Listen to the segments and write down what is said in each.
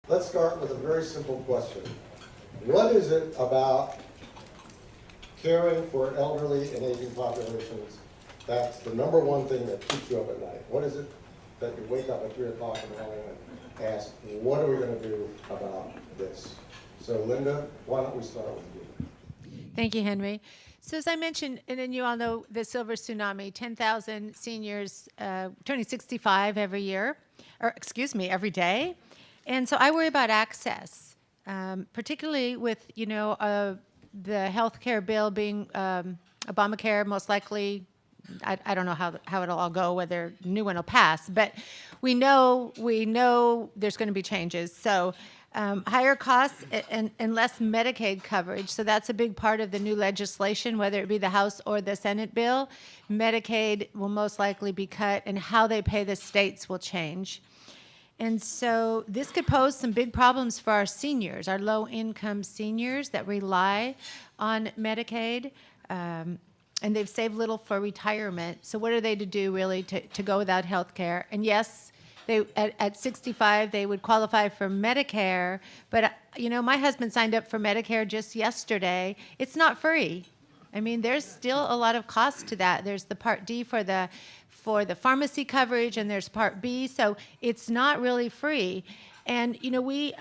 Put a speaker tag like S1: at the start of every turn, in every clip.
S1: Let's start with a very simple question. What is it about caring for elderly and aging populations that's the number one thing that keeps you up at night? What is it that you wake up at 3 o'clock in the morning and ask, what are we going to do about this? So Linda, why don't we start with you?
S2: Thank you, Henry. So as I mentioned, and then you all know the silver tsunami, 10,000 seniors turning 65 every year, or excuse me, every day. And so I worry about access, particularly with, the health care bill being Obamacare most likely. I don't know how it'll all go, whether a new one will pass, but we know there's going to be changes. So higher costs and less Medicaid coverage. So that's a big part of the new legislation, whether it be the House or the Senate bill. Medicaid will most likely be cut, and how they pay the states will change. And so this could pose some big problems for our seniors, our low-income seniors that rely on Medicaid. And they've saved little for retirement. So what are they to do, really, to go without health care? And yes, at 65, they would qualify for Medicare. But, my husband signed up for Medicare just yesterday. It's not free. I mean, there's still a lot of cost to that. There's the Part D for the pharmacy coverage, and there's Part B. So it's not really free. And, we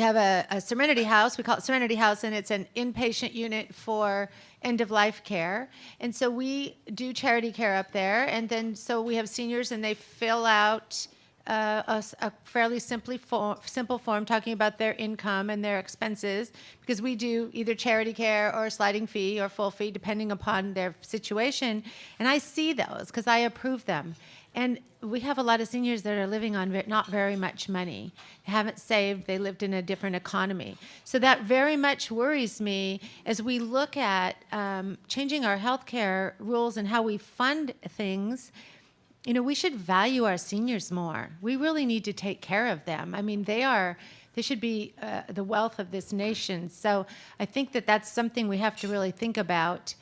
S2: have a Serenity House. We call it Serenity House, and it's an inpatient unit for end-of-life care. And so we do charity care up there. And then so we have seniors, and they fill out a fairly simple form talking about their income and their expenses, because we do either charity care or a sliding fee or full fee, depending upon their situation. And I see those because I approve them. And we have a lot of seniors that are living on not very much money. They haven't saved. They lived in a different economy. So that very much worries me as we look at changing our healthcare rules and how we fund things. We should value our seniors more. We really need to take care of them. I mean, they should be the wealth of this nation. So I think that that's something we have to really think about.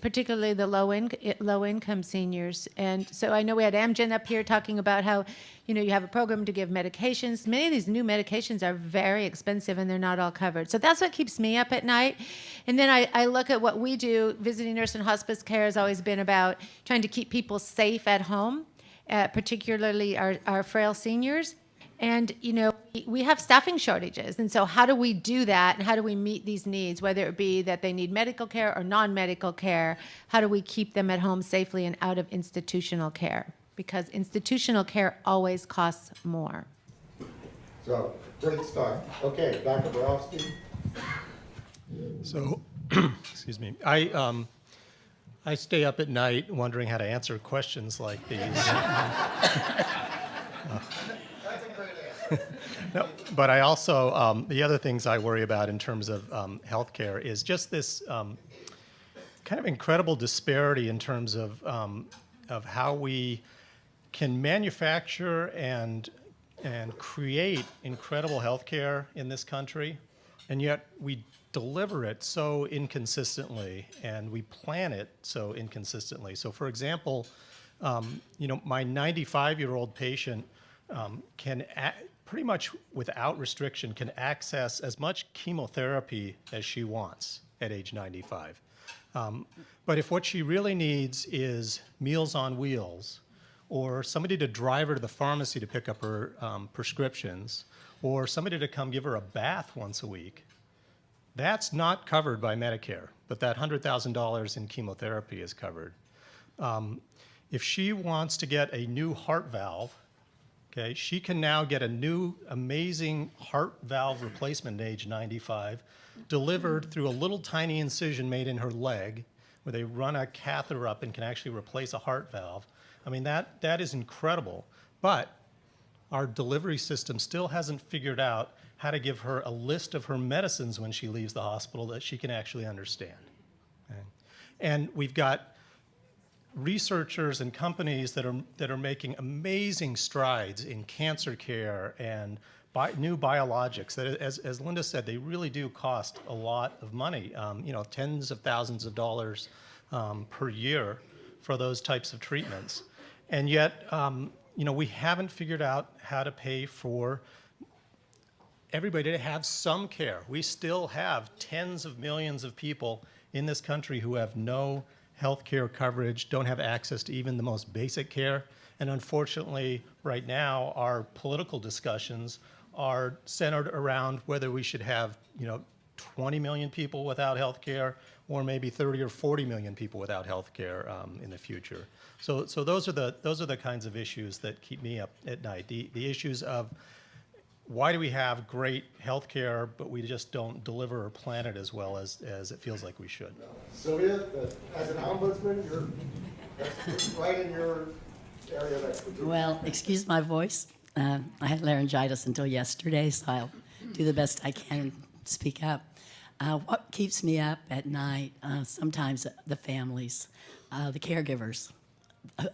S2: Particularly the low-income seniors. And so I know we had Amgen up here talking about how, you have a program to give medications. Many of these new medications are very expensive, and they're not all covered. So that's what keeps me up at night. And then I look at what we do. Visiting nurse and hospice care has always been about trying to keep people safe at home, particularly our frail seniors. And, we have staffing shortages. And so how do we do that, and how do we meet these needs, whether it be that they need medical care or non-medical care? How do we keep them at home safely and out of institutional care? Because institutional care always costs more.
S1: So, great start. Okay, Dr. Borowski.
S3: So, excuse me. I stay up at night wondering how to answer questions like these. No, but I also, the other things I worry about in terms of healthcare is just this kind of incredible disparity in terms of how we can manufacture and create incredible healthcare in this country, and yet we deliver it so inconsistently, and we plan it so inconsistently. So, for example, my 95-year-old patient can pretty much without restriction can access as much chemotherapy as she wants at age 95. But if what she really needs is Meals on Wheels, or somebody to drive her to the pharmacy to pick up her prescriptions, or somebody to come give her a bath once a week, that's not covered by Medicare, but that $100,000 in chemotherapy is covered. If she wants to get a new heart valve, okay, she can now get a new amazing heart valve replacement at age 95, delivered through a little tiny incision made in her leg, where they run a catheter up and can actually replace a heart valve. I mean, that is incredible. But our delivery system still hasn't figured out how to give her a list of her medicines when she leaves the hospital that she can actually understand. Okay? And we've got researchers and companies that are making amazing strides in cancer care and new biologics that, as Linda said, they really do cost a lot of money, tens of thousands of dollars per year for those types of treatments. And yet, we haven't figured out how to pay for everybody to have some care. We still have tens of millions of people in this country who have no health care coverage, don't have access to even the most basic care. And unfortunately, right now, our political discussions are centered around whether we should have, 20 million people without health care or maybe 30 or 40 million people without health care in the future. So those are the kinds of issues that keep me up at night. The issues of why do we have great health care, but we just don't deliver or plan it as well as it feels like we should?
S1: Sylvia, as an ombudsman, that's right in your area of expertise.
S4: Well, excuse my voice. I had laryngitis until yesterday, so I'll do the best I can and speak up. What keeps me up at night, sometimes the families, the caregivers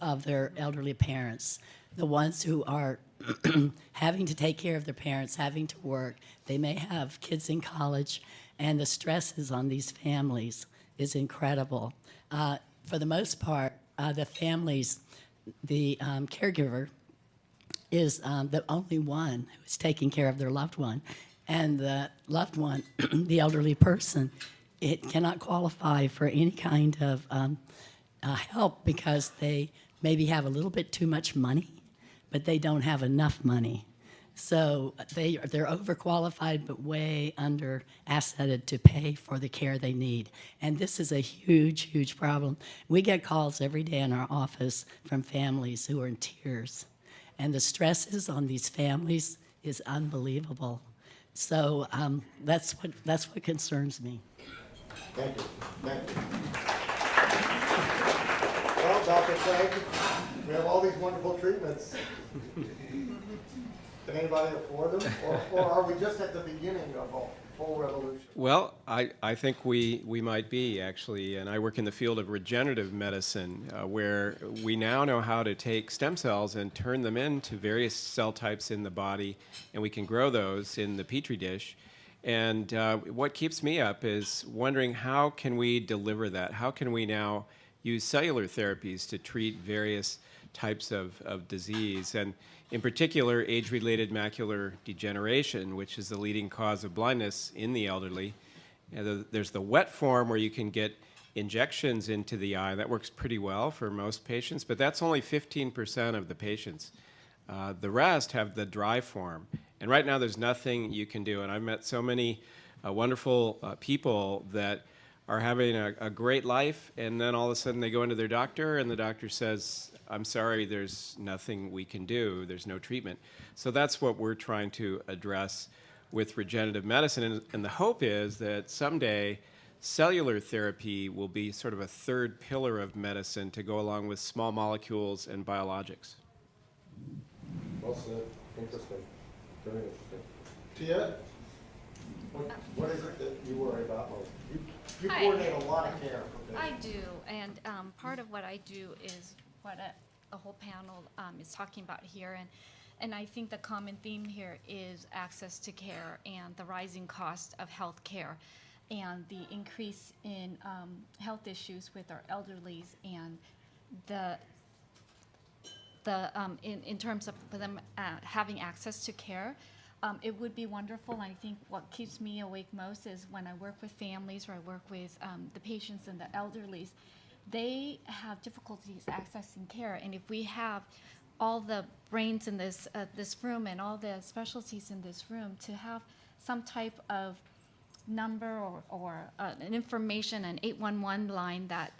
S4: of their elderly parents, the ones who are having to take care of their parents, having to work. They may have kids in college, and the stresses on these families is incredible. For the most part, the families, the caregiver is the only one who is taking care of their loved one. And the loved one, the elderly person, it cannot qualify for any kind of help because they maybe have a little bit too much money, but they don't have enough money. So they're overqualified but way under asseted to pay for the care they need. And this is a huge, huge problem. We get calls every day in our office from families who are in tears. And the stresses on these families is unbelievable. So that's what concerns me.
S1: Thank you. Thank you. Well, Dr. Craig, we have all these wonderful treatments. Can anybody afford them? Or are we just at the beginning of a whole revolution?
S5: Well, I think we might be, actually, and I work in the field of regenerative medicine, where we now know how to take stem cells and turn them into various cell types in the body, and we can grow those in the Petri dish. And what keeps me up is wondering, how can we deliver that? How can we now use cellular therapies to treat various types of disease? And in particular, age-related macular degeneration, which is the leading cause of blindness in the elderly. There's the wet form where you can get injections into the eye. That works pretty well for most patients, but that's only 15% of the patients. The rest have the dry form. And right now there's nothing you can do. And I've met so many wonderful people that are having a great life, and then all of a sudden they go into their doctor, and the doctor says, I'm sorry, there's nothing we can do, there's no treatment. So that's what we're trying to address with regenerative medicine, and the hope is that someday cellular therapy will be sort of a third pillar of medicine to go along with small molecules and biologics.
S1: Well said. Interesting. Very interesting. Tia, what is it that you worry about most? You
S6: Hi.
S1: coordinate a lot of care for
S6: I
S1: patients.
S6: do, and part of what I do is what a whole panel is talking about here, and I think the common theme here is access to care and the rising cost of health care and the increase in health issues with our elderlies and in terms of them having access to care. It would be wonderful, and I think what keeps me awake most is when I work with families or I work with the patients and the elderlies. They have difficulties accessing care, and if we have all the brains in this room and all the specialties in this room to have some type of number or an information, an 811 line that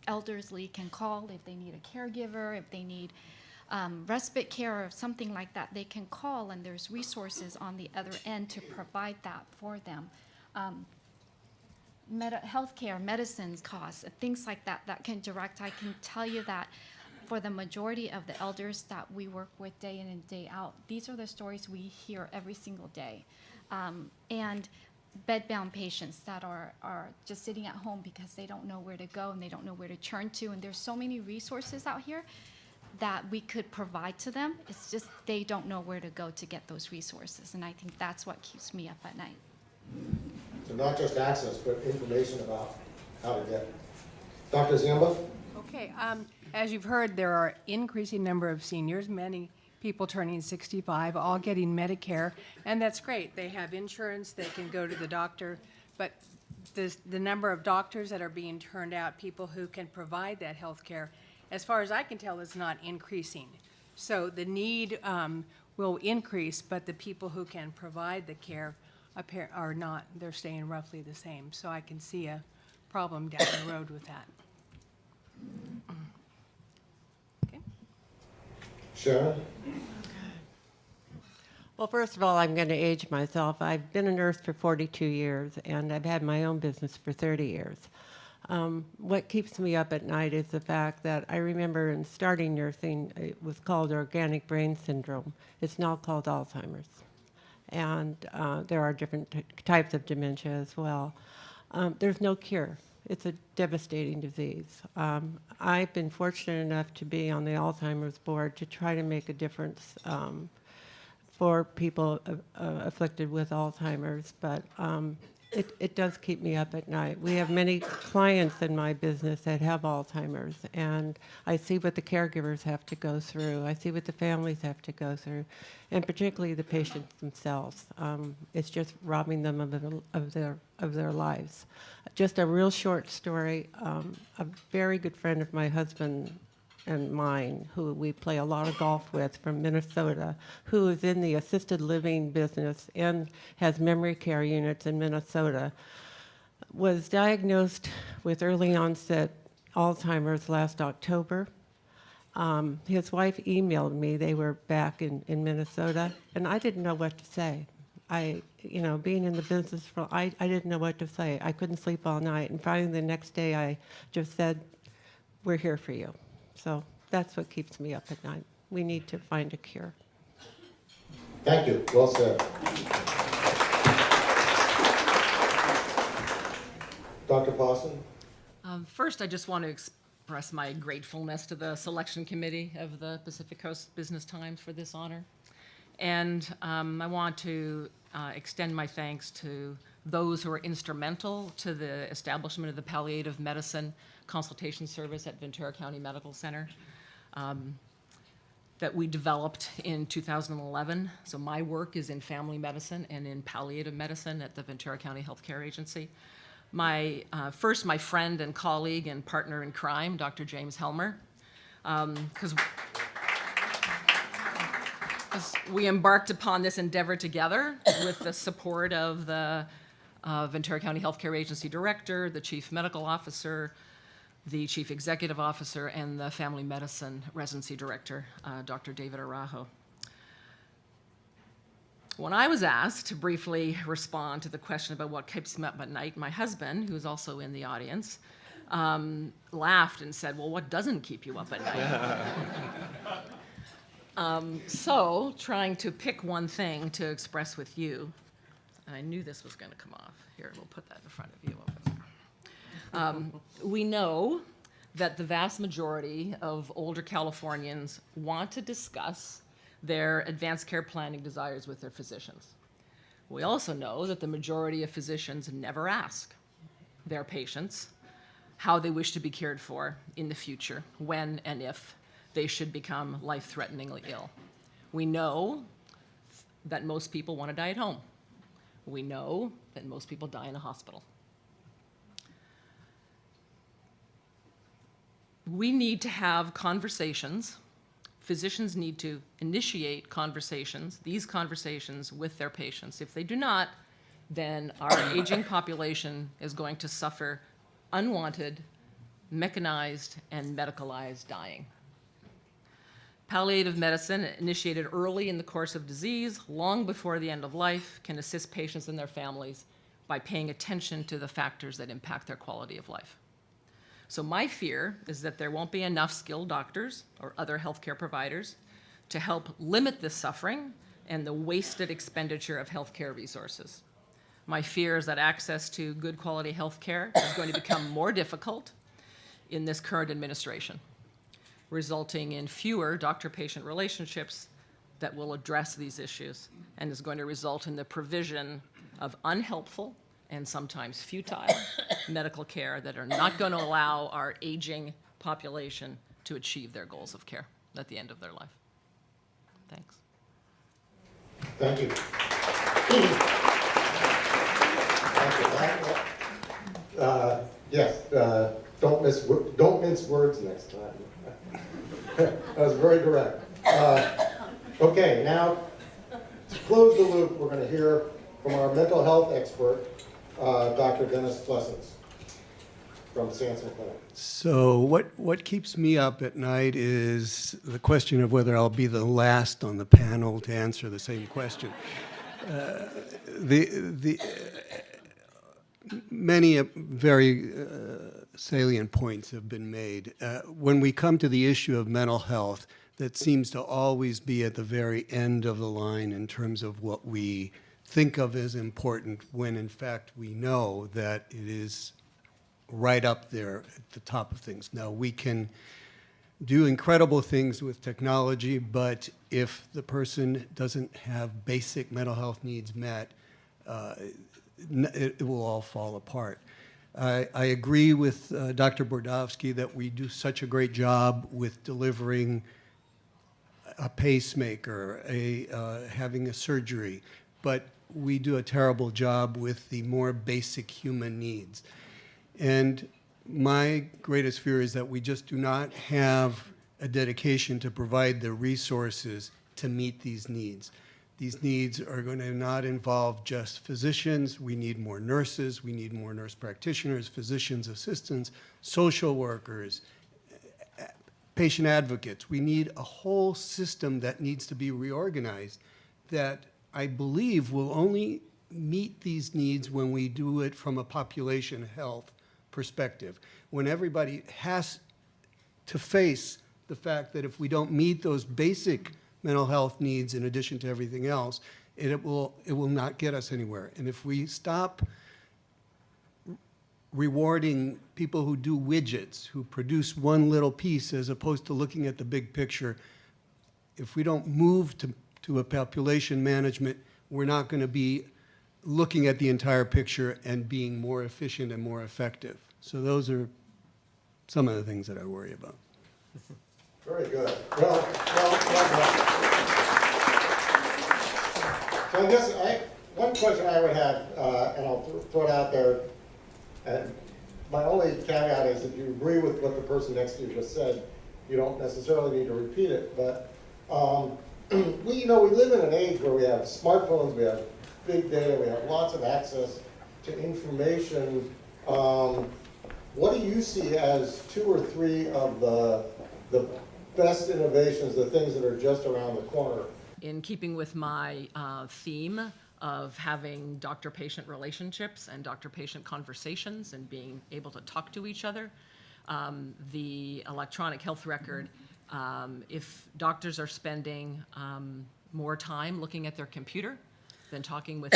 S6: elderly can call if they need a caregiver, if they need respite care or something like that, they can call, and there's resources on the other end to provide that for them. Healthcare, medicines costs, things like that can direct. I can tell you that for the majority of the elders that we work with day in and day out, these are the stories we hear every single day. And bedbound patients that are just sitting at home because they don't know where to go and they don't know where to turn to. And there's so many resources out here that we could provide to them. It's just they don't know where to go to get those resources. And I think that's what keeps me up at night.
S1: So not just access, but information about how to get it. Dr. Ziemba?
S7: Okay, As you've heard, there are increasing number of seniors, many people turning 65, all getting Medicare, and that's great. They have insurance, they can go to the doctor, but the number of doctors that are being turned out, people who can provide that health care, as far as I can tell, is not increasing. So the need will increase, but the people who can provide the care are not. They're staying roughly the same. So I can see a problem down the road with that. Okay.
S1: Sharon?
S8: Well, first of all, I'm going to age myself. I've been a nurse for 42 years, and I've had my own business for 30 years. What keeps me up at night is the fact that I remember in starting nursing, it was called organic brain syndrome. It's now called Alzheimer's. And there are different types of dementia as well. There's no cure. It's a devastating disease. I've been fortunate enough to be on the Alzheimer's board to try to make a difference for people afflicted with Alzheimer's, but it does keep me up at night. We have many clients in my business that have Alzheimer's, and I see what the caregivers have to go through. I see what the families have to go through, and particularly the patients themselves. It's just robbing them of their lives. Just a real short story. A very good friend of my husband and mine, who we play a lot of golf with, from Minnesota, who is in the assisted living business and has memory care units in Minnesota, was diagnosed with early onset Alzheimer's last October. His wife emailed me. They were back in Minnesota, and I didn't know what to say. Being in the business, I didn't know what to say. I couldn't sleep all night, and finally the next day I just said, "We're here for you." So that's what keeps me up at night. We need to find a cure.
S1: Thank you. Well said. Dr. Pawson?
S9: First, I just want to express my gratefulness to the selection committee of the Pacific Coast Business Times for this honor. And I want to extend my thanks to those who are instrumental to the establishment of the palliative medicine consultation service at Ventura County Medical Center that we developed in 2011. So my work is in family medicine and in palliative medicine at the Ventura County Healthcare Agency. My friend and colleague and partner in crime, Dr. James Helmer, because we embarked upon this endeavor together with the support of the Ventura County Healthcare Agency Director, the Chief Medical Officer, the Chief Executive Officer, and the Family Medicine Residency Director, Dr. David Araujo. When I was asked to briefly respond to the question about what keeps me up at night, my husband, who's also in the audience, laughed and said, "Well, what doesn't keep you up at night?" So, trying to pick one thing to express with you, and I knew this was going to come off. Here, we'll put that in front of you over there. We know that the vast majority of older Californians want to discuss their advanced care planning desires with their physicians. We also know that the majority of physicians never ask their patients how they wish to be cared for in the future, when and if they should become life-threateningly ill. We know that most people want to die at home. We know that most people die in a hospital. We need to have conversations. Physicians need to initiate conversations, these conversations with their patients. If they do not, then our aging population is going to suffer unwanted, mechanized, and medicalized dying. Palliative medicine, initiated early in the course of disease, long before the end of life, can assist patients and their families by paying attention to the factors that impact their quality of life. So my fear is that there won't be enough skilled doctors or other healthcare providers to help limit this suffering and the wasted expenditure of healthcare resources. My fear is that access to good quality healthcare is going to become more difficult in this current administration, resulting in fewer doctor-patient relationships that will address these issues, and is going to result in the provision of unhelpful and sometimes futile medical care that are not going to allow our aging population to achieve their goals of care at the end of their life. Thanks.
S1: Thank you. Yes, don't mince words next time. That was very direct. Okay, now to close the loop, we're going to hear from our mental health expert, Dr. Dennis Plessens from Sanson Clinic.
S10: So what keeps me up at night is the question of whether I'll be the last on the panel to answer the same question. Many very salient points have been made. When we come to the issue of mental health, that seems to always be at the very end of the line in terms of what we think of as important, when in fact we know that it is right up there at the top of things. Now, we can do incredible things with technology, but if the person doesn't have basic mental health needs met, it will all fall apart. I agree with Dr. Bordowski that we do such a great job with delivering a pacemaker, having a surgery, but we do a terrible job with the more basic human needs. And my greatest fear is that we just do not have a dedication to provide the resources to meet these needs. These needs are going to not involve just physicians. We need more nurses. We need more nurse practitioners, physicians' assistants, social workers, patient advocates. We need a whole system that needs to be reorganized that I believe will only meet these needs when we do it from a population health perspective, when everybody has to face the fact that if we don't meet those basic mental health needs in addition to everything else, it will not get us anywhere. And if we stop rewarding people who do widgets, who produce one little piece as opposed to looking at the big picture, if we don't move to a population management, we're not going to be looking at the entire picture and being more efficient and more effective. So those are some of the things that I worry about.
S1: Very good. Well done. So I guess one question I would have, and I'll throw it out there, and my only caveat is if you agree with what the person next to you just said, you don't necessarily need to repeat it, but we live in an age where we have smartphones, we have big data, we have lots of access to information. What do you see as 2 or 3 of the best innovations, the things that are just around the corner?
S9: In keeping with my theme of having doctor-patient relationships and doctor-patient conversations and being able to talk to each other, the electronic health record, if doctors are spending more time looking at their computer than talking with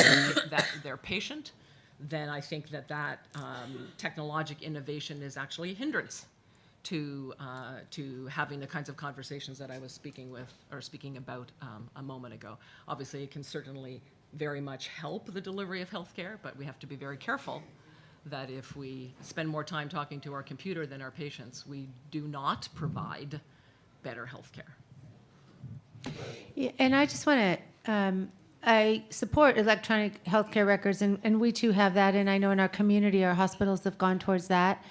S9: their patient, then I think that technologic innovation is actually a hindrance to having the kinds of conversations that I was speaking about a moment ago. Obviously, it can certainly very much help the delivery of healthcare, but we have to be very careful that if we spend more time talking to our computer than our patients, we do not provide better healthcare.
S2: Yeah, and I just want to, I support electronic healthcare records, and we too have that, and I know in our community, our hospitals have gone towards that.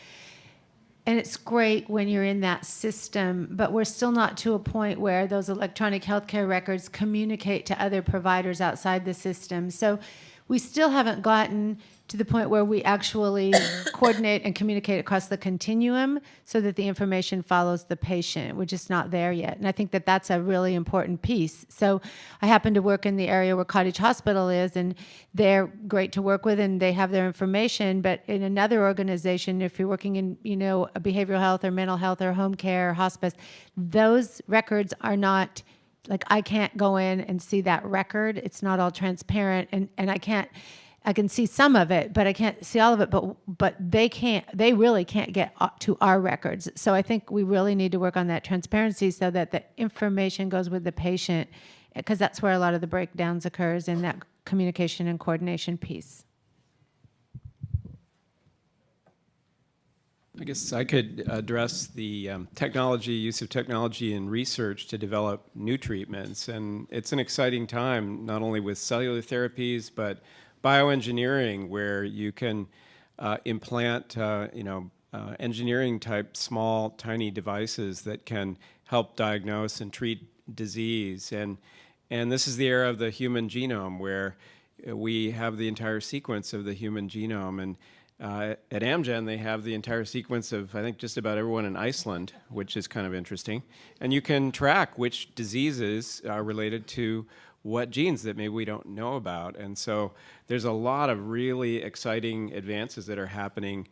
S2: And it's great when you're in that system, but we're still not to a point where those electronic healthcare records communicate to other providers outside the system. So we still haven't gotten to the point where we actually coordinate and communicate across the continuum so that the information follows the patient. We're just not there yet. And I think that that's a really important piece. So I happen to work in the area where Cottage Hospital is, and they're great to work with, and they have their information. But in another organization, if you're working in, a behavioral health or mental health or home care or hospice, those records are not, like, I can't go in and see that record. It's not all transparent, and I can see some of it, but I can't see all of it, but they really can't get to our records. So I think we really need to work on that transparency so that the information goes with the patient, because that's where a lot of the breakdowns occurs, in that communication and coordination piece.
S5: I guess I could address the use of technology in research to develop new treatments. And it's an exciting time, not only with cellular therapies, but bioengineering, where you can implant, engineering type small, tiny devices that can help diagnose and treat disease. And this is the era of the human genome, where we have the entire sequence of the human genome. And at Amgen, they have the entire sequence of, I think, just about everyone in Iceland, which is kind of interesting. And you can track which diseases are related to what genes that maybe we don't know about. And so there's a lot of really exciting advances that are happening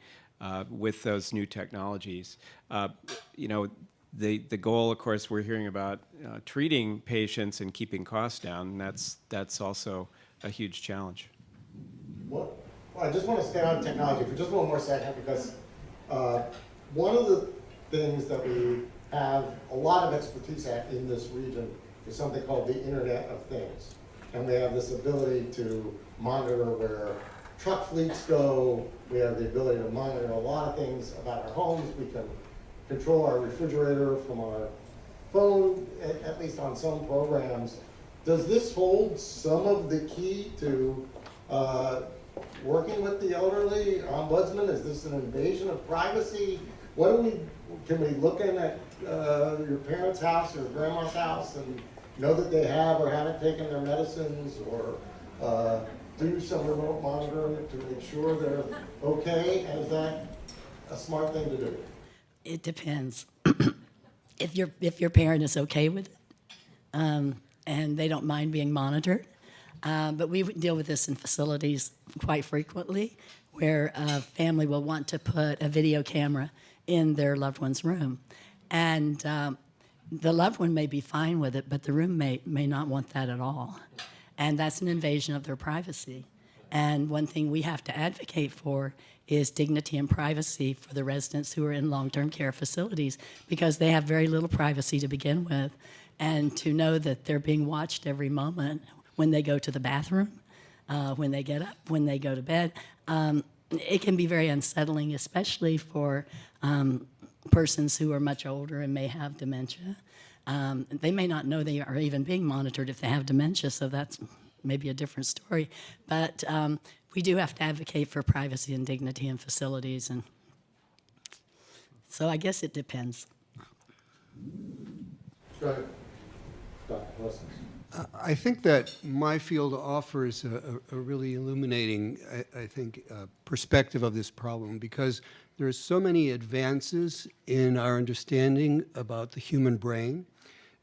S5: with those new technologies. The goal, of course, we're hearing about treating patients and keeping costs down, and that's also a huge challenge.
S1: Well, I just want to stay on technology for just one more second, because one of the things that we have a lot of expertise at in this region is something called the Internet of Things. And we have this ability to monitor where truck fleets go. We have the ability to monitor a lot of things about our homes. We can control our refrigerator from our phone, at least on some programs. Does this hold some of the key to working with the elderly? Ombudsman, is this an invasion of privacy? Can we look in at your parents' house or grandma's house and know that they have or haven't taken their medicines, or do some remote monitoring to make sure they're okay? And is that a smart thing to do?
S4: It depends. If your parent is okay with it, and they don't mind being monitored. But we deal with this in facilities quite frequently, where a family will want to put a video camera in their loved one's room. And the loved one may be fine with it, but the roommate may not want that at all. And that's an invasion of their privacy. And one thing we have to advocate for is dignity and privacy for the residents who are in long-term care facilities, because they have very little privacy to begin with. And to know that they're being watched every moment when they go to the bathroom, when they get up, when they go to bed, it can be very unsettling, especially for persons who are much older and may have dementia. They may not know they are even being monitored if they have dementia, so that's maybe a different story. But we do have to advocate for privacy and dignity in facilities, and so I guess it depends.
S1: Go ahead, Dr. Lessons.
S10: I think that my field offers a really illuminating, I think, perspective of this problem, because there are so many advances in our understanding about the human brain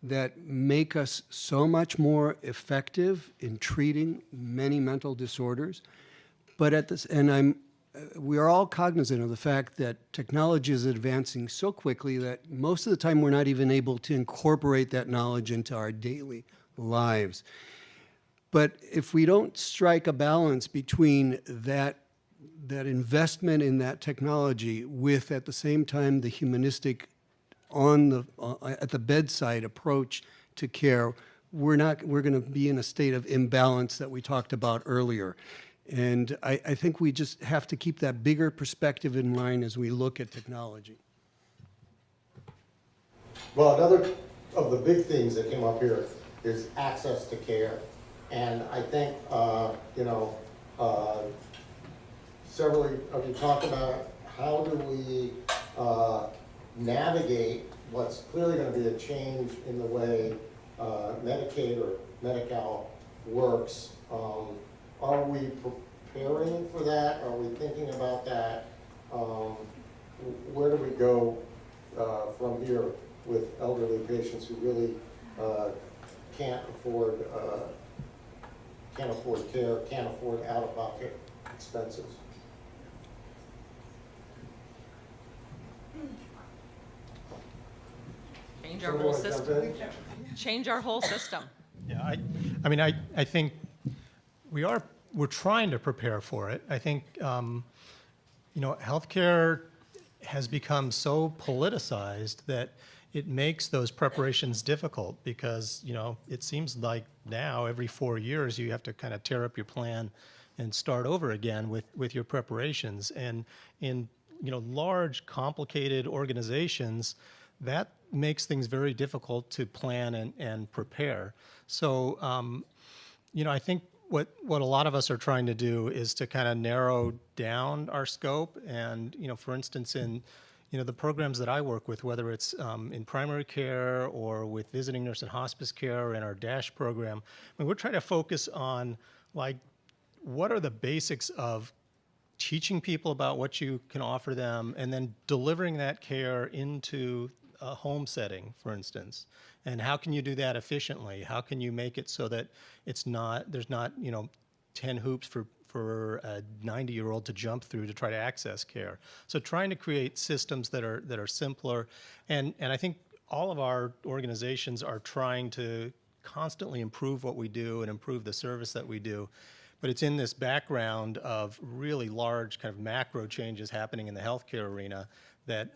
S10: that make us so much more effective in treating many mental disorders. But we are all cognizant of the fact that technology is advancing so quickly that most of the time we're not even able to incorporate that knowledge into our daily lives. But if we don't strike a balance between that investment in that technology with, at the same time, the humanistic at the bedside approach to care, we're going to be in a state of imbalance that we talked about earlier. And I think we just have to keep that bigger perspective in mind as we look at technology.
S1: Well, another of the big things that came up here is access to care. And I think, several of you talked about how do we navigate what's clearly going to be a change in the way Medicaid or Medi-Cal works. Are we preparing for that? Are we thinking about that? Where do we go from here with elderly patients who really can't afford care, can't afford out-of-pocket expenses?
S9: Change our whole system. Change our whole system.
S3: Yeah, I think we're trying to prepare for it. I think, healthcare has become so politicized that it makes those preparations difficult, because, it seems like now every 4 years you have to kind of tear up your plan and start over again with your preparations. And in large, complicated organizations, that makes things very difficult to plan and prepare. So, I think what a lot of us are trying to do is to kind of narrow down our scope. And, for instance, in, the programs that I work with, whether it's in primary care or with visiting nurse and hospice care or in our DASH program, we're trying to focus on, like, what are the basics of teaching people about what you can offer them and then delivering that care into a home setting, for instance. And how can you do that efficiently? How can you make it so that there's not 10 hoops for a 90-year-old to jump through to try to access care? So trying to create systems that are simpler, and I think all of our organizations are trying to constantly improve what we do and improve the service that we do. But it's in this background of really large kind of macro changes happening in the healthcare arena that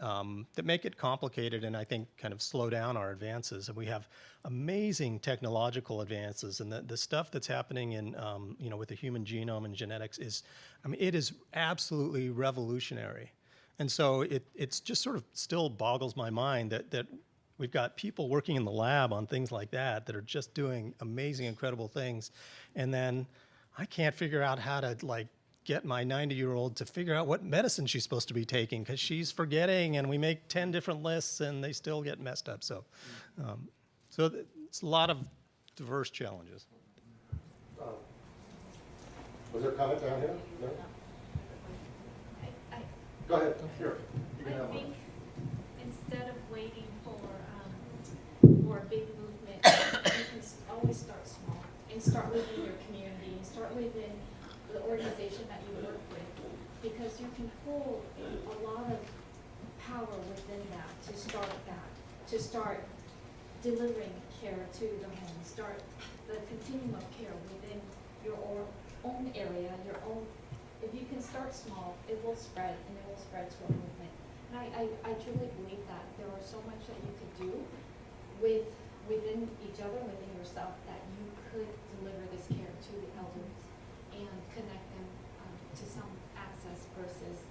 S3: make it complicated and I think kind of slow down our advances. And we have amazing technological advances, and the stuff that's happening in with the human genome and genetics it is absolutely revolutionary. And so it's just sort of still boggles my mind that we've got people working in the lab on things like that are just doing amazing, incredible things, and then I can't figure out how to get my 90-year-old to figure out what medicine she's supposed to be taking because she's forgetting, and we make 10 different lists and they still get messed up. So, it's a lot of diverse challenges.
S1: Was there a comment down here? No?
S6: I
S1: Go ahead. Here. You can have one.
S6: think instead of waiting for a big movement, you can always start small and start within your community and start within the organization that you work with, because you can hold a lot of power within that, to start delivering care to the home, start the continuum of care within your own area, if you can start small, it will spread, and it will spread to a movement. And I truly believe that there are so much that you could do within each other, within yourself, that you could deliver this care to the elders and connect them to some access versus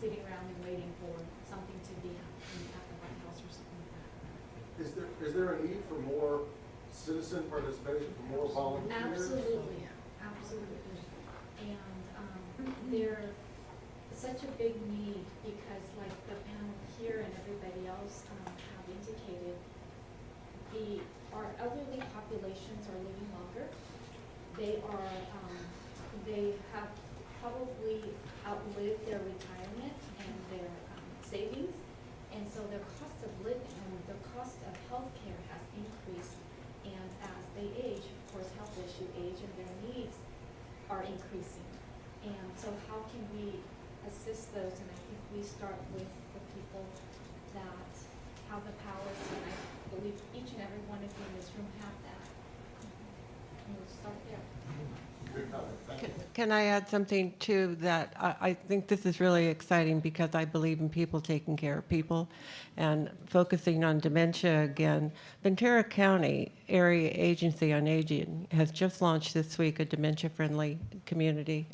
S6: sitting around and waiting for something to be happening at the White House or something like that.
S1: Is there a need for more citizen participation, for more volunteers?
S6: Absolutely, absolutely. And there's such a big need because, like the panel here and everybody else have indicated, our elderly populations are living longer. They have probably outlived their retirement and their savings, and so their cost of living and the cost of healthcare has increased. And as they age, of course, health issues age, and their needs are increasing. And so, how can we assist those? And I think we start with the people that have the powers, and I believe each and every one of you in this room have that. And we'll start there.
S1: Good comment. Thank you.
S8: Can I add something too, that I think this is really exciting because I believe in people taking care of people and focusing on dementia again. Ventura County Area Agency on Aging has just launched this week a dementia-friendly community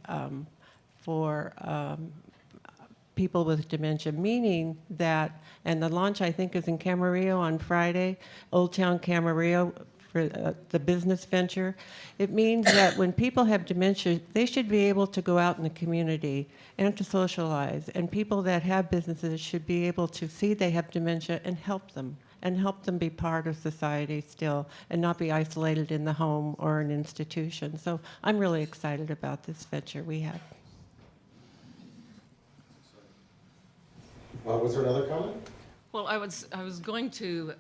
S8: for people with dementia, meaning that, and the launch I think is in Camarillo on Friday, Old Town Camarillo, for the business venture. It means that when people have dementia, they should be able to go out in the community and to socialize. And people that have businesses should be able to see they have dementia and help them be part of society still and not be isolated in the home or an institution. So I'm really excited about this venture we have.
S1: Was there another comment?
S9: Well, I was going to,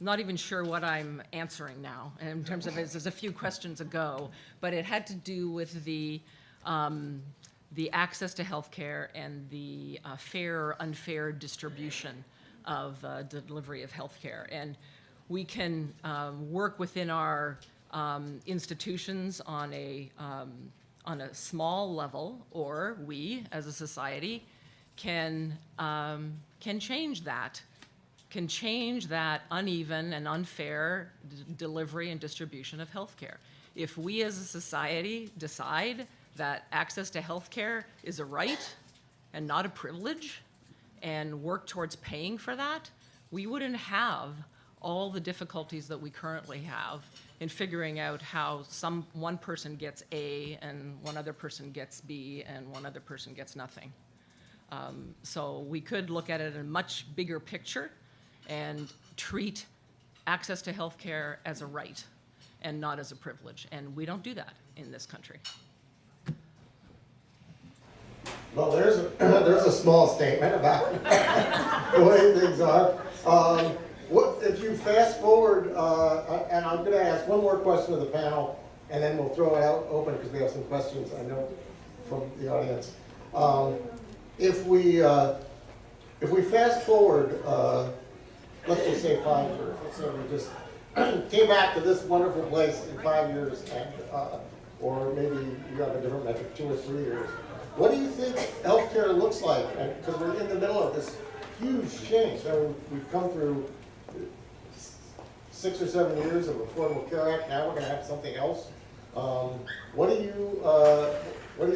S9: not even sure what I'm answering now in terms of there's a few questions ago, but it had to do with the access to healthcare and the fair or unfair distribution of delivery of healthcare. And we can work within our institutions on a small level, or we as a society can change that. Can change that uneven and unfair delivery and distribution of healthcare. If we as a society decide that access to healthcare is a right and not a privilege, and work towards paying for that, we wouldn't have all the difficulties that we currently have in figuring out how one person gets A and one other person gets B and one other person gets nothing. So we could look at it in a much bigger picture and treat access to health care as a right and not as a privilege. And we don't do that in this country.
S1: Well, there's a small statement about the way things are. What if you fast forward, and I'm going to ask one more question to the panel, and then we'll throw it out open because we have some questions I know from the audience. If we fast forward, let's just say 5 years. Let's say we just came back to this wonderful place in 5 years, and or maybe you have a different metric, 2 or 3 years. What do you think healthcare looks like? Because we're in the middle of this huge change. So we've come through 6 or 7 years of Affordable Care Act. Now we're going to have something else. What do you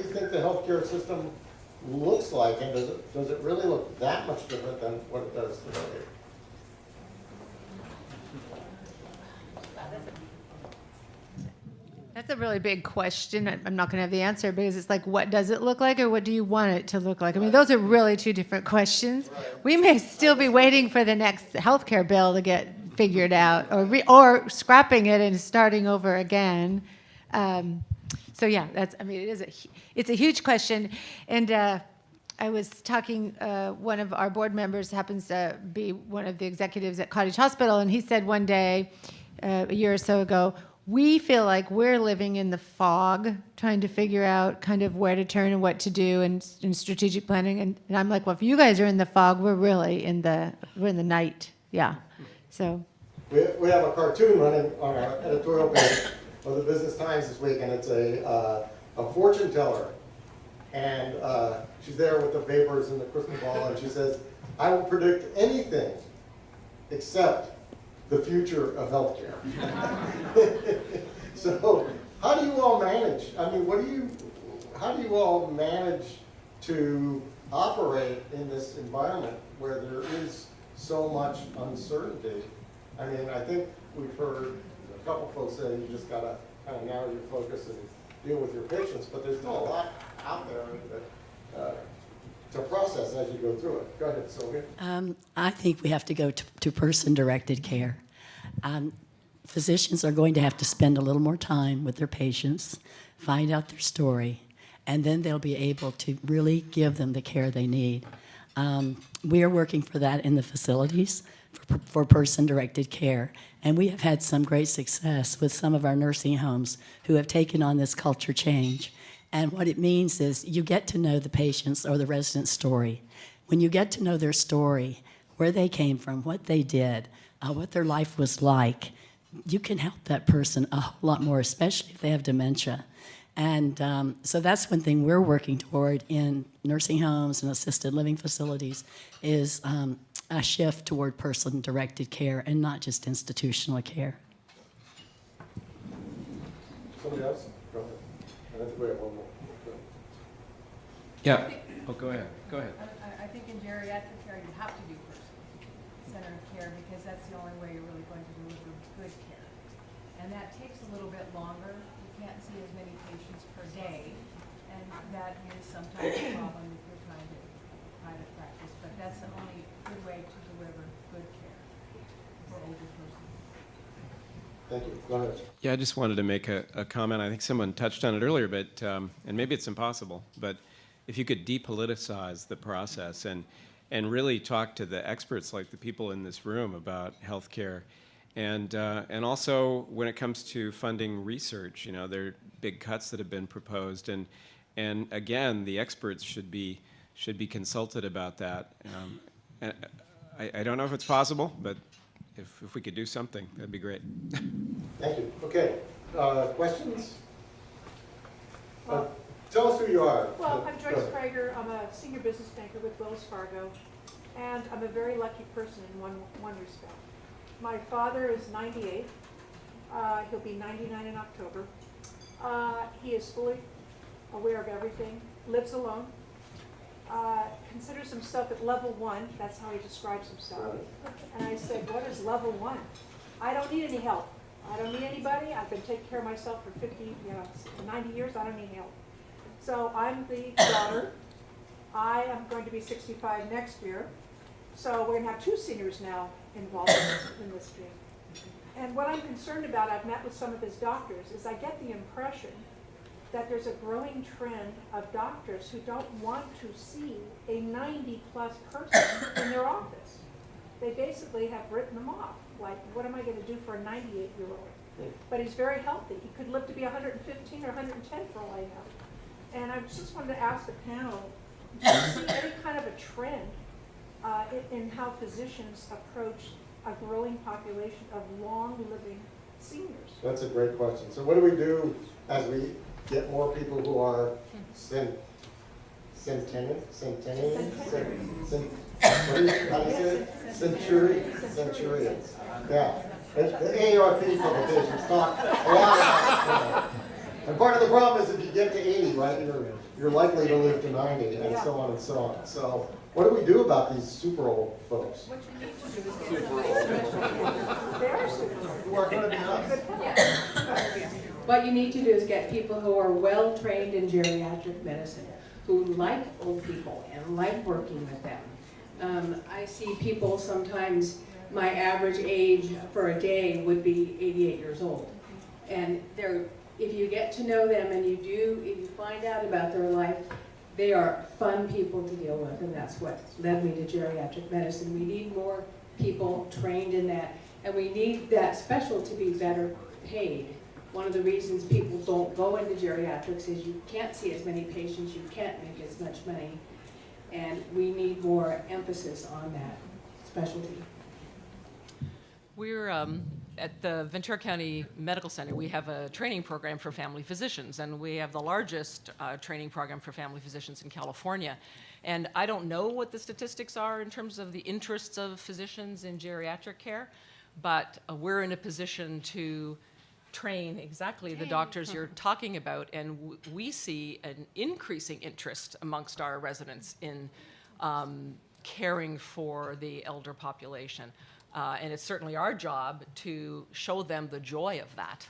S1: think the healthcare system looks like, and does it really look that much different than what it does today?
S2: That's a really big question. I'm not going to have the answer because it's like, what does it look like, or what do you want it to look like? I mean, those are really two different questions. We may still be waiting for the next healthcare bill to get figured out, or scrapping it and starting over again. So yeah, it's a huge question. And I was talking, one of our board members happens to be one of the executives at Cottage Hospital, and he said one day, a year or so ago, we feel like we're living in the fog, trying to figure out kind of where to turn and what to do in strategic planning. And I'm like, well, if you guys are in the fog, we're really in the night. Yeah. So
S1: we have a cartoon running on our editorial page of the Business Times this week, and it's a fortune teller. And she's there with the papers and the crystal ball, and she says, I will predict anything except the future of healthcare. So how do you all manage? I mean, how do you all manage to operate in this environment where there is so much uncertainty? I mean, I think we've heard a couple folks say you just gotta kind of narrow your focus and deal with your patients, but there's still a lot out there that, to process as you go through it. Go ahead, Sylvia.
S4: I think we have to go to person-directed care. Physicians are going to have to spend a little more time with their patients, find out their story, and then they'll be able to really give them the care they need. We are working for that in the facilities for person-directed care, and we have had some great success with some of our nursing homes who have taken on this culture change. And what it means is you get to know the patient's or the resident's story. When you get to know their story, where they came from, what they did, what their life was like, you can help that person a whole lot more, especially if they have dementia. And so that's one thing we're working toward in nursing homes and assisted living facilities is a shift toward person-directed care and not just institutional care.
S1: Somebody else? Go ahead. I think we have one more.
S5: Yeah. Oh, go ahead. Go ahead.
S7: I think in geriatric care, you have to do person-centered care because that's the only way you're really going to deliver good care. And that takes a little bit longer. You can't see as many patients per day, and that is sometimes a problem if you're trying to private practice. But that's the only good way to deliver good care for older persons.
S1: Thank you. Go ahead.
S5: Yeah, I just wanted to make a comment. I think someone touched on it earlier, but and maybe it's impossible, but if you could depoliticize the process and really talk to the experts like the people in this room about healthcare, and also when it comes to funding research, there are big cuts that have been proposed, and again, the experts should be consulted about that. And I don't know if it's possible, but if we could do something, that'd be great.
S1: Thank you. Okay. Questions? Tell us who you are.
S11: Well, I'm Joyce Prager. I'm a senior business banker with Wells Fargo, and I'm a very lucky person in one respect. My father is 98. He'll be 99 in October. He is fully aware of everything, lives alone. considers himself at level 1. That's how he describes himself. And I said, what is level 1? I don't need any help. I don't need anybody. I've been taking care of myself for 90 years. I don't need help. So I'm the daughter. I am going to be 65 next year. So we're going to have 2 seniors now involved in this game. And what I'm concerned about, I've met with some of his doctors, is I get the impression that there's a growing trend of doctors who don't want to see a 90-plus person in their office. They basically have written them off. Like, what am I going to do for a 98-year-old? But he's very healthy. He could live to be 115 or 110 for all I know. And I just wanted to ask the panel, do you see any kind of a trend in how physicians approach a growing population of long-living seniors?
S1: That's a great question. So what do we do as we get more people who are centurions. Yeah. The AARP publications talk a lot about, and part of the problem is if you get to 80, right, you're likely to live to 90, and so on and so on. So what do we do about these super old folks?
S11: What you need to do is get somebody. They're super old.
S1: Who are going to be us?
S7: What you need to do is get people who are well-trained in geriatric medicine, who like old people and like working with them. I see people sometimes, my average age for a day would be 88 years old. And if you get to know them and if you find out about their life, they are fun people to deal with, and that's what led me to geriatric medicine. We need more people trained in that, and we need that specialty to be better paid. One of the reasons people don't go into geriatrics is you can't see as many patients, you can't make as much money, and we need more emphasis on that specialty.
S9: We're at the Ventura County Medical Center. We have a training program for family physicians, and we have the largest training program for family physicians in California. And I don't know what the statistics are in terms of the interests of physicians in geriatric care, but we're in a position to train exactly the doctors you're talking about, and we see an increasing interest amongst our residents in caring for the elder population. And it's certainly our job to show them the joy of that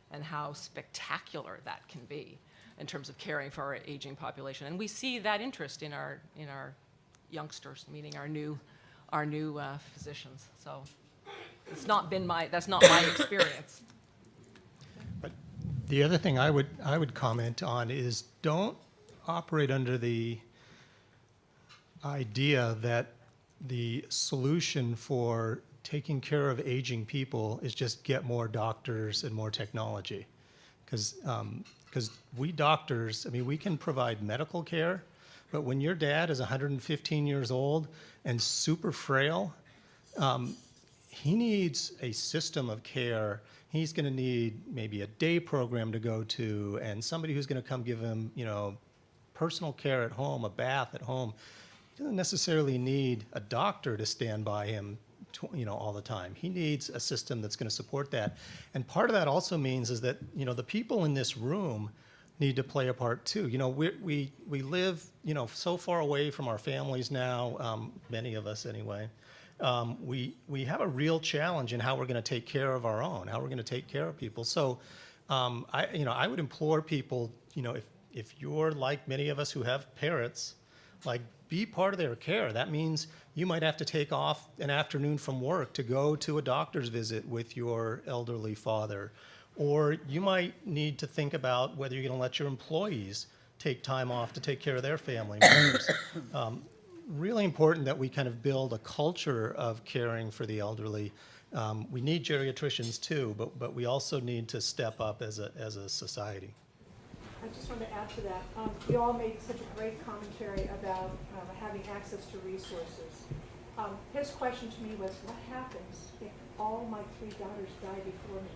S9: and how spectacular that can be in terms of caring for our aging population. And we see that interest in our youngsters, meaning our new physicians. So that's not my experience.
S3: But the other thing I would comment on is don't operate under the idea that the solution for taking care of aging people is just get more doctors and more technology. Because we doctors, I mean, we can provide medical care, but when your dad is 115 years old and super frail, he needs a system of care. He's going to need maybe a day program to go to and somebody who's going to come give him, personal care at home, a bath at home. He doesn't necessarily need a doctor to stand by him, all the time. He needs a system that's going to support that. And part of that also means is that, the people in this room need to play a part too. We live, so far away from our families now, many of us anyway. We have a real challenge in how we're going to take care of our own, how we're going to take care of people. So, I would implore people, if you're like many of us who have parents, be part of their care. That means you might have to take off an afternoon from work to go to a doctor's visit with your elderly father. Or you might need to think about whether you're going to let your employees take time off to take care of their family members. Really important that we kind of build a culture of caring for the elderly. We need geriatricians too, but we also need to step up as a society.
S11: I just wanted to add to that. You all made such a great commentary about having access to resources. His question to me was, what happens if all my 3 daughters die before me?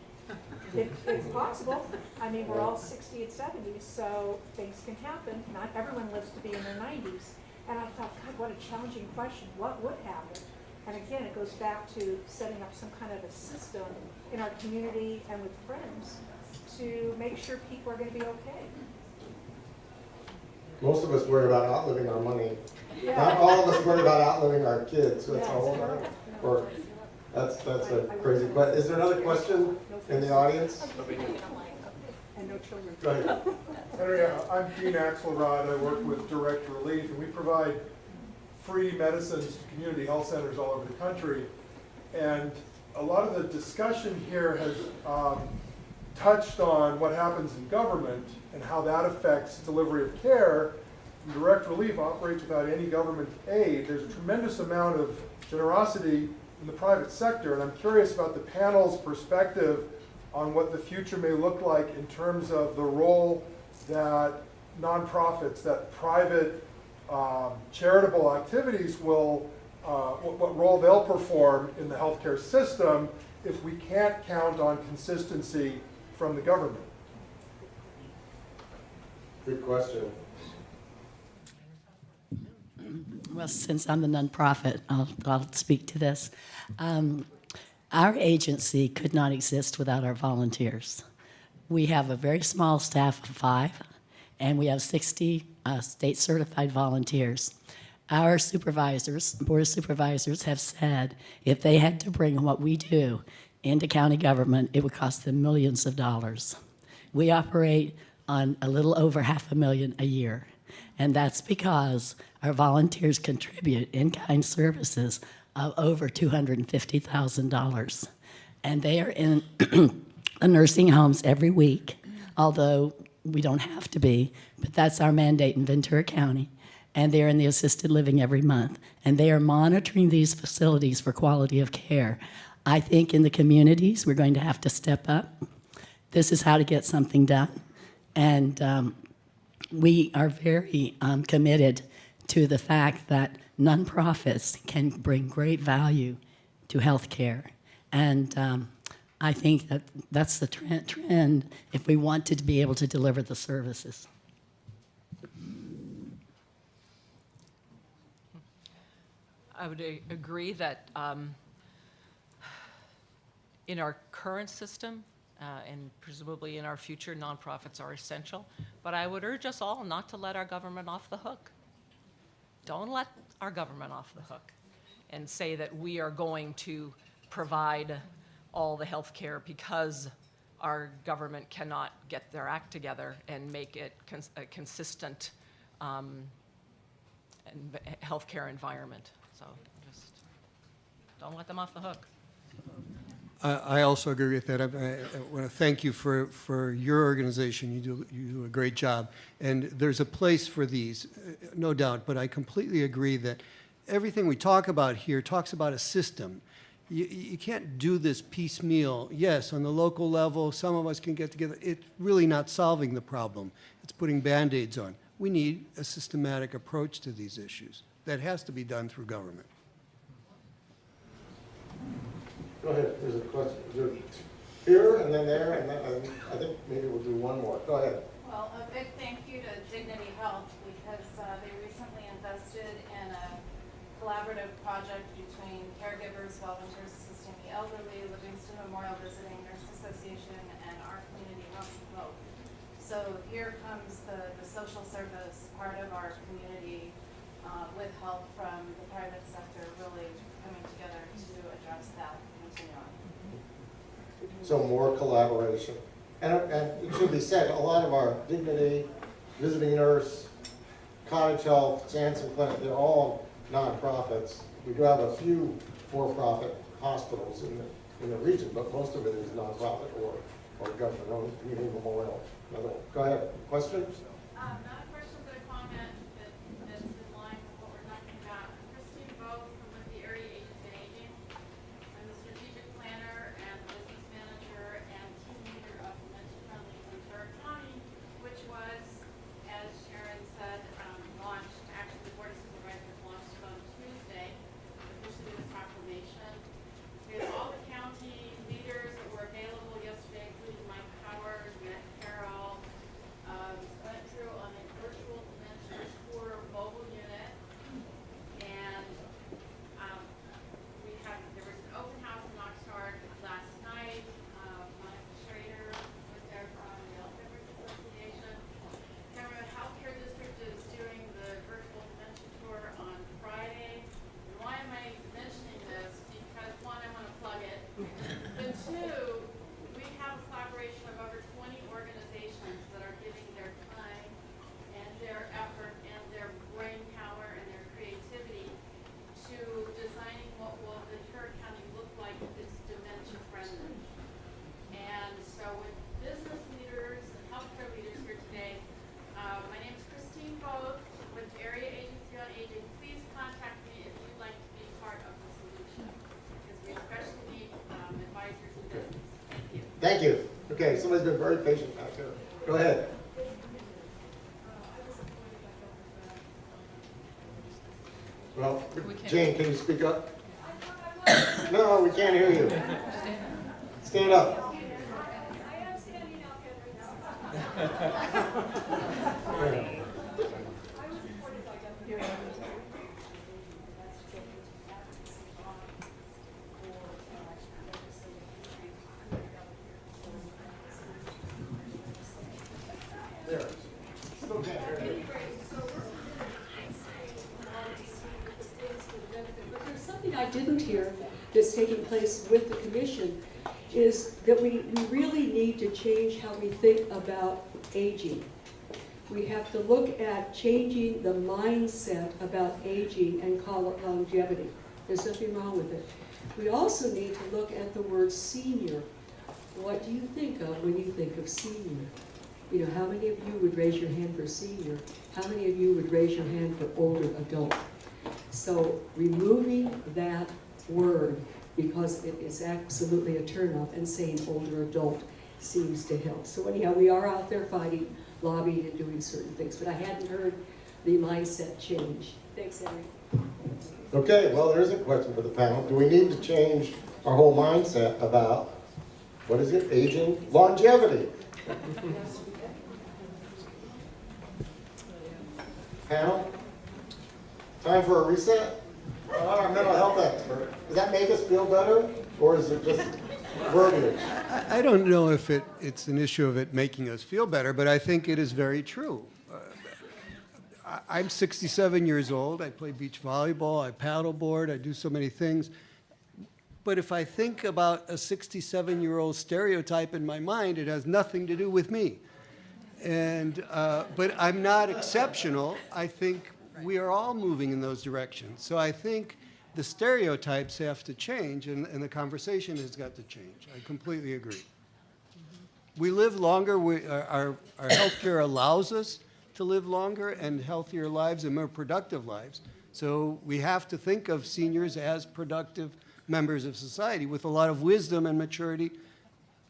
S11: It's possible. I mean, we're all 60 and 70, so things can happen. Not everyone lives to be in their 90s. And I thought, God, what a challenging question. What would happen? And again, it goes back to setting up some kind of a system in our community and with friends to make sure people are going to be okay.
S1: Most of us worry about outliving our money.
S11: Yeah.
S1: Not all of us worry about outliving our kids, that's
S11: Yeah,
S1: all.
S11: sure.
S1: Or, that's a crazy question. Is there another question in the audience?
S11: And no children.
S1: Go ahead.
S12: Henry, I'm Dean Axelrod. I work with Direct Relief, and we provide free medicines to community health centers all over the country. And a lot of the discussion here has touched on what happens in government and how that affects delivery of care. And Direct Relief operates without any government aid. There's a tremendous amount of generosity in the private sector, and I'm curious about the panel's perspective on what the future may look like in terms of the role that nonprofits, that private charitable activities will, what role they'll perform in the healthcare system if we can't count on consistency from the government.
S1: Good question.
S4: Well, since I'm the nonprofit, I'll speak to this. Our agency could not exist without our volunteers. We have a very small staff of 5, and we have 60 state-certified volunteers. Our supervisors, board of supervisors, have said if they had to bring what we do into county government, it would cost them millions of dollars. We operate on a little over $500,000 a year, and that's because our volunteers contribute in-kind services of over $250,000. And they are in the nursing homes every week, although we don't have to be, but that's our mandate in Ventura County. And they're in the assisted living every month. And they are monitoring these facilities for quality of care. I think in the communities, we're going to have to step up. This is how to get something done. And we are very committed to the fact that nonprofits can bring great value to healthcare. And I think that that's the trend if we wanted to be able to deliver the services.
S9: I would agree that in our current system, and presumably in our future, nonprofits are essential. But I would urge us all not to let our government off the hook. Don't let our government off the hook and say that we are going to provide all the health care because our government cannot get their act together and make it a consistent healthcare environment. So just don't let them off the hook.
S10: I also agree with that. I want to thank you for your organization. You do a great job. And there's a place for these, no doubt, but I completely agree that everything we talk about here talks about a system. You can't do this piecemeal. Yes, on the local level, some of us can get together. It's really not solving the problem. It's putting Band-Aids on. We need a systematic approach to these issues. That has to be done through government.
S1: Go ahead, there's a question. Here, and then there, and then I think maybe we'll do one more. Go ahead.
S13: Well, a big thank you to Dignity Health because they recently invested in a collaborative project between caregivers, volunteers assisting the elderly, Livingston Memorial Visiting Nurse Association, and our community House of Hope. So here comes the social service part of our community with help from the private sector really coming together to address that continuum.
S1: So more collaboration. And it should be said, a lot of our Dignity, Visiting Nurse, Cottage Health, Janssen Clinic, they're all nonprofits. We do have a few for-profit hospitals in the region, but most of it is nonprofit or government-owned, community memorial. Go ahead. Questions?
S13: Not a question, but a comment that's in line with what we're talking about. I'm Christine Bowe from the Area Agents and Aging. I'm the strategic planner and business manager and team leader of Dementia Friendly Ventura County, which was, as Sharon said, launched, actually the Board of Supervisors launched it on Tuesday, officially with proclamation. We had all the county leaders that were available yesterday, including Mike Powers, Matt Carroll, went through on the
S1: Thank you. Okay, somebody's been very patient back there. Go ahead. Well, Jane, can you speak up? No, we can't hear you. Stand up. There. Still can't hear you.
S14: But there's something I didn't hear that's taking place with the commission is that we really need to change how we think about aging. We have to look at changing the mindset about aging and call it longevity. There's nothing wrong with it. We also need to look at the word senior. What do you think of when you think of senior? You know, how many of you would raise your hand for senior? How many of you would raise your hand for older adult? So removing that word, because it is absolutely a turnoff, and saying older adult seems to help. So anyhow, we are out there fighting, lobbying, and doing certain things, but I hadn't heard the mindset change. Thanks, Henry.
S1: Okay, well, there's a question for the panel. Do we need to change our whole mindset about, what is it, aging? Longevity. Panel? Time for a reset? Our mental health expert. Does that make us feel better, or is it just verbiage?
S10: I don't know if it's an issue of it making us feel better, but I think it is very true. I'm 67 years old. I play beach volleyball. I paddleboard. I do so many things. But if I think about a 67-year-old stereotype in my mind, it has nothing to do with me. And but I'm not exceptional. I think we are all moving in those directions. So I think the stereotypes have to change, and the conversation has got to change. I completely agree. We live longer. Our healthcare allows us to live longer and healthier lives and more productive lives. So we have to think of seniors as productive members of society with a lot of wisdom and maturity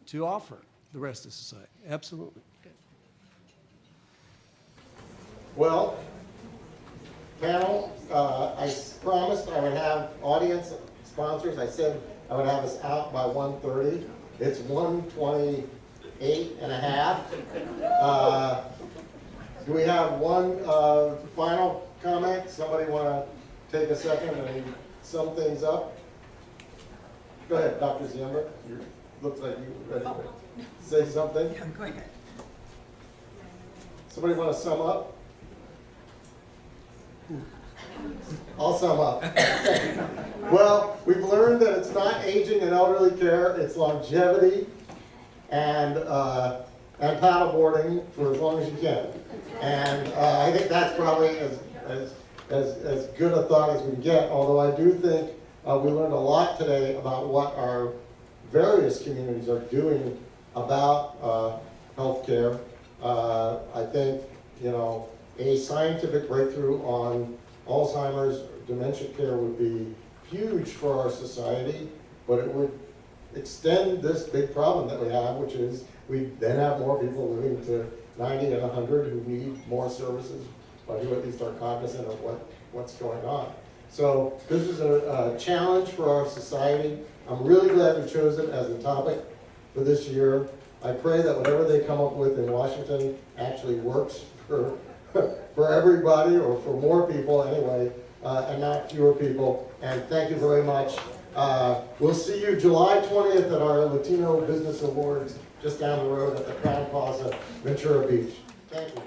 S10: to offer the rest of society. Absolutely.
S1: Well, panel, I promised I would have audience sponsors. I said I would have us out by 1:30. It's 1:28 and a half. Do we have one final comment? Somebody want to take a second and sum things up? Go ahead, Dr. Ziember. You looks like you were ready to say something.
S15: Yeah, go ahead.
S1: Somebody want to sum up? I'll sum up. Well, we've learned that it's not aging and elderly care, it's longevity and paddleboarding for as long as you can. And I think that's probably as good a thought as we can get, although I do think we learned a lot today about what our various communities are doing about healthcare. I think, you know, a scientific breakthrough on Alzheimer's dementia care would be huge for our society, but it would extend this big problem that we have, which is we then have more people living to 90 and 100 who need more services, but who at least are cognizant of what's going on. So this is a challenge for our society. I'm really glad we chose it as a topic for this year. I pray that whatever they come up with in Washington actually works for everybody, or for more people anyway, and not fewer people. And thank you very much. We'll see you July 20th at our Latino Business Awards just down the road at the Crown Plaza, Ventura Beach. Thank you.